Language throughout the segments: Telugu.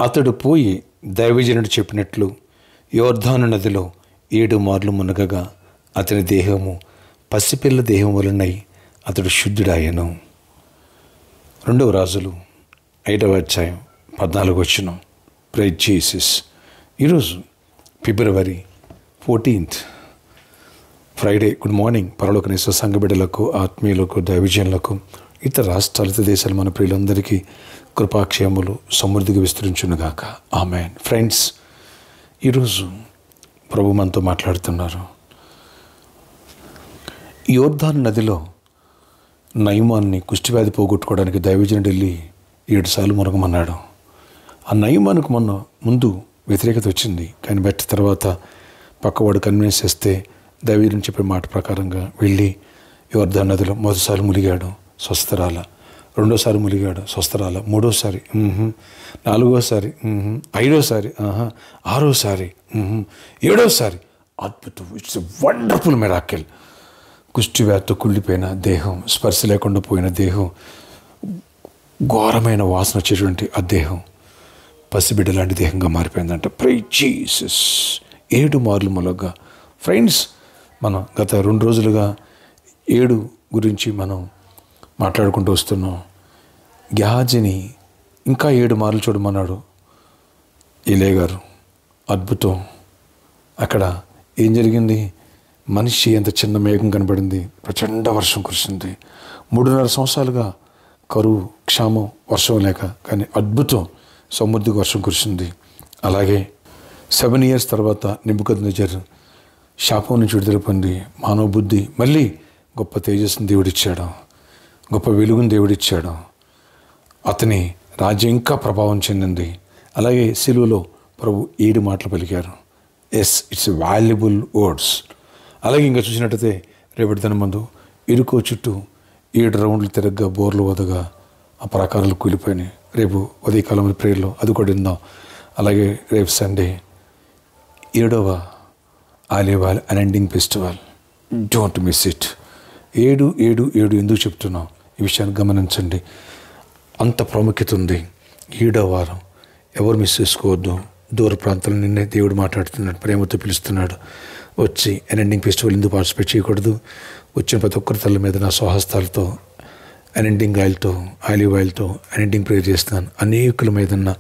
అతడు పోయి దైవజనుడు చెప్పినట్లు యోర్దాను నదిలో 7 మార్లు మునగగా అతని దేహము పసిపిల్ల దేహం వలనై అతడు శుద్ధుడాయను. 2 రాజులు 5వ అధ్యాయం 14వ వచనం. Praise Jesus. ఈరోజు ఫిబ్రవరి 14th ఫ్రైడే. Good morning. పరలోకనేశ్వర సంఘ బిడ్డలకు, ఆత్మీయులకు, దైవజనులకు, ఇతర రాష్ట్రాలు, ఇతర దేశాలు మన ప్రియులందరికీ కృపాక్షేమములు సమృద్ధిగా విస్తరించునుగాక. ఆమేన్. ఫ్రెండ్స్, ఈరోజు ప్రభు మనతో మాట్లాడుతున్నారు. యోర్దాను నదిలో నయమాన్ని కుష్టివ్యాధి పోగొట్టుకోవడానికి దైవజనుడు వెళ్ళి 7 సార్లు మునగమన్నాడు. ఆ నయమానికి ముందు వ్యతిరేకత వచ్చింది, కానీ బట్టి తర్వాత పక్కవాడు కన్విన్స్ చేస్తే దైవజనుడు చెప్పే మాట ప్రకారంగా వెళ్ళి యోర్దాను నదిలో మొదటిసారి ములిగాడు, స్వస్థరాల. 2వసారి ములిగాడు, స్వస్థరాల. 3వసారి, 4వసారి, 5వసారి, 6వసారి, 7వసారి. అద్భుతం. It's a wonderful miracle. కుష్టివ్యాధితో కుళ్ళిపోయిన దేహం, స్పర్శ లేకుండా పోయిన దేహం, ఘోరమైన వాసన వచ్చేటువంటి ఆ దేహం పసిబిడ్డ లాంటి దేహంగా మారిపోయిందంట. Praise Jesus. 7 మార్లు మొలగ్గా. ఫ్రెండ్స్, మనం గత 2 రోజులుగా 7 గురించి మనం మాట్లాడుకుంటూ వస్తున్నాం. గ్యాజిని ఇంకా 7 మార్లు చూడమన్నాడు ఏలే గారు. అద్భుతం. అక్కడ ఏం జరిగింది? మనిషి ఎంత చిన్న మేఘం కనబడింది, ప్రచండ వర్షం కురిసింది. 3.5 సంవత్సరాలుగా కరువు, క్షామం, వర్షం లేక, కానీ అద్భుతం, సమృద్ధిగా వర్షం కురిసింది. అలాగే 7 years తర్వాత నెబుకద్నెజర్ శాపం నుంచి విడుదల పొంది మానవ బుద్ధి మళ్ళీ గొప్ప తేజస్సుని దేవుడిచ్చాడు, గొప్ప వెలుగుని దేవుడిచ్చాడు. అతని రాజ్యం ఇంకా ప్రభావం చెందింది. అలాగే సిలువలో ప్రభు 7 మాటలు పలికారు. It's valuable words. అలాగే ఇంకా చూసినట్టయితే రేపటి దినం ముందు ఇరుకో చుట్టూ 7 రౌండ్లు తిరగ్గా బోర్లు వదగా ఆ ప్రాకారాలు కూలిపోయినాయి. రేపు ఉదయకాలం ప్రేయర్లో అది కూడా విందాం. అలాగే రేపు సండే 7వ olive oil unending festival. Don't miss it. 7 ఎందుకు చెప్తున్నాం? ఈ విషయాన్ని గమనించండి. అంత ప్రాముఖ్యత ఉంది. 7వ వారం ఎవరు మిస్ చేసుకోవద్దు. దూర ప్రాంతాల నిన్నే దేవుడు మాట్లాడుతున్నాడు, ప్రేమతో పిలుస్తున్నాడు. వచ్చి అన్ఎండింగ్ ఫెస్టివల్ ఎందుకు పార్టిసిపేట్ చేయకూడదు? వచ్చిన ప్రతి ఒక్కరి తల మీద నా స్వహస్తాలతో అన్ఎండింగ్ ఆలివ్ ఆయిల్తో అన్ఎండింగ్ ప్రేయర్ చేస్తున్నాను. అనేకుల మీదన్న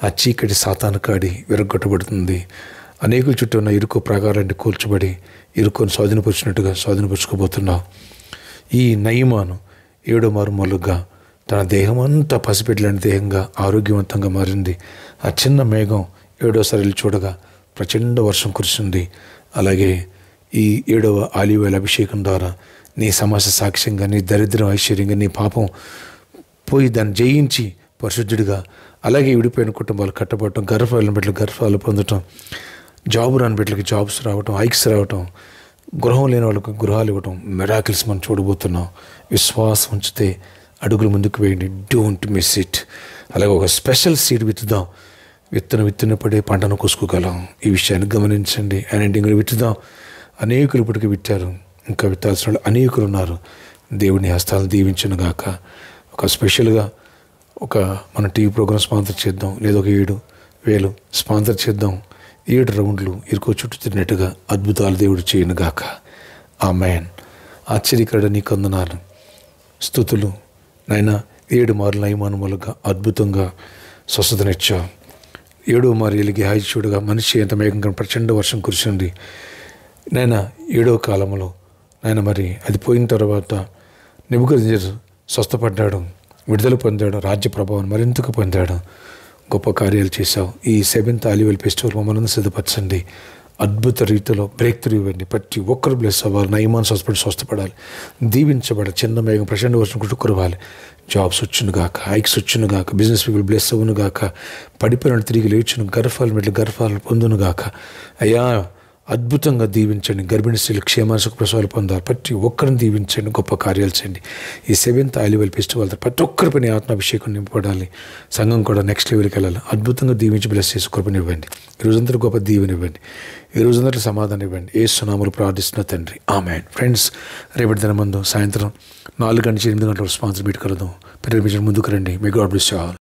ఆ చీకటి సాతాను కాడి విరగొట్టబడుతుంది. అనేకుల చుట్టూ ఉన్న ఇరుకు ప్రాకారాన్ని కూల్చబడి ఇరుకుని స్వాధీనపరుచుకోబోతున్నావు. ఈ నయమాను 7వ మారు మొదలుగా తన దేహం అంతా పసిపెట్టలేని దేహంగా ఆరోగ్యవంతంగా మారింది. ఆ చిన్న మేఘం 7వసారి వెళ్ళి చూడగా ప్రచండ వర్షం కురిసింది. అలాగే ఈ 7వ ఆలివ్ ఆయిల్ అభిషేకం ద్వారా నీ సమస్య సాక్ష్యంగా, నీ దరిద్రం ఐశ్వర్యంగా, నీ పాపం పోయి దాన్ని జయించి పరిశుద్ధుడిగా, అలాగే విడిపోయిన కుటుంబాలు కట్టబడటం, గర్భాలను బిడ్డలకు గర్భాలు పొందటం, జాబు రాని బిడ్డలకి జాబ్స్ రావటం, హైక్స్ రావటం, గృహం లేని వాళ్ళకి గృహాలు ఇవ్వటం, మిరాకిల్స్ మనం చూడబోతున్నాం. విశ్వాసం ఉంచితే అడుగులు ముందుకు వేయండి. Don't miss it. అలాగే ఒక స్పెషల్ సీడ్ విత్తుదాం. విత్తనపడే పంటను కోసుకోగలం. ఈ విషయాన్ని గమనించండి. అన్నింటిని విత్తుదాం. అనేకులు ఇప్పటికీ విట్టారు, ఇంకా విత్తాల్సిన వాళ్ళు అనేకులు ఉన్నారు. దేవుని హస్తాలను దీవించునుగాక. ఒక స్పెషల్గా మన టీవీ ప్రోగ్రామ్ స్పాన్సర్ చేద్దాం, లేదా ఒక 7,000 స్పాన్సర్ చేద్దాం. 7 రౌండ్లు ఇరుకో చుట్టూ తిరిగినట్టుగా అద్భుతాలు దేవుడు చేయనుగాక. ఆమేన్. ఆశ్చర్యకరుడ నీకు వందనాలు, స్తుతులు నాయన. 7 మార్లు నయమాను మూలంగా అద్భుతంగా స్వస్థతనిచ్చావు. 7వ మారు వెలిగి హాయి చూడగా మనిషి ఎంత మేఘంగా ప్రచండ వర్షం కురిసింది నాయన. 7వ కాలంలో నాయన మరి అది పోయిన తర్వాత నెబుకద్నెజర్ స్వస్థపడ్డాడు, విడుదల పొందాడు, రాజ్య ప్రభావం మరింతకు పొందాడు. గొప్ప కార్యాలు చేశావు. ఈ 7th ఆలివ్ ఆయిల్ ఫెస్టివల్ మమ్మల్ని సిద్ధపరచండి. అద్భుత రీతిలో బ్రేక్ త్రూ ఇవ్వండి. ప్రతి ఒక్కరు బ్లెస్ అవ్వాలి. నయమాను స్వస్థపడాలి, దీవించబడాలి. చిన్న మేఘం ప్రచండ వర్షం కురువాలి. జాబ్స్ వచ్చునుగాక, హైక్స్ వచ్చునుగాక, బిజినెస్ పీపుల్ బ్లెస్ అవ్వనుగాక, పడిపోయిన తిరిగి లేచును, గర్భాలు పొందునుగాక. అయ్యా అద్భుతంగా దీవించండి. గర్భిణీ స్త్రీలు క్షేమానికి ప్రసవాలు పొందాలి. ప్రతి ఒక్కరిని దీవించండి. గొప్ప కార్యాలు చేయండి. ఈ 7th ఆలివ్ ఆయిల్ ఫెస్టివల్ ప్రతి ఒక్కరిపై నీ ఆత్మాభిషేకం నింపబడాలి. సంఘం కూడా నెక్స్ట్ లెవెల్కి వెళ్ళాలి. అద్భుతంగా దీవించి బ్లెస్ చేసి కృపనివ్వండి. ఈ రోజంతా గొప్ప దీవెనివ్వండి. ఈ రోజంతా సమాధానం ఇవ్వండి. యేసు నామములో ప్రార్థిస్తున్న తండ్రి, ఆమేన్. ఫ్రెండ్స్, రేపటి దినం ముందు సాయంత్రం 4 గంటల నుంచి 8 గంటల స్పాన్సర్ మీట్ కలదాం. పిల్లల ముందుకు రండి. May God bless you all.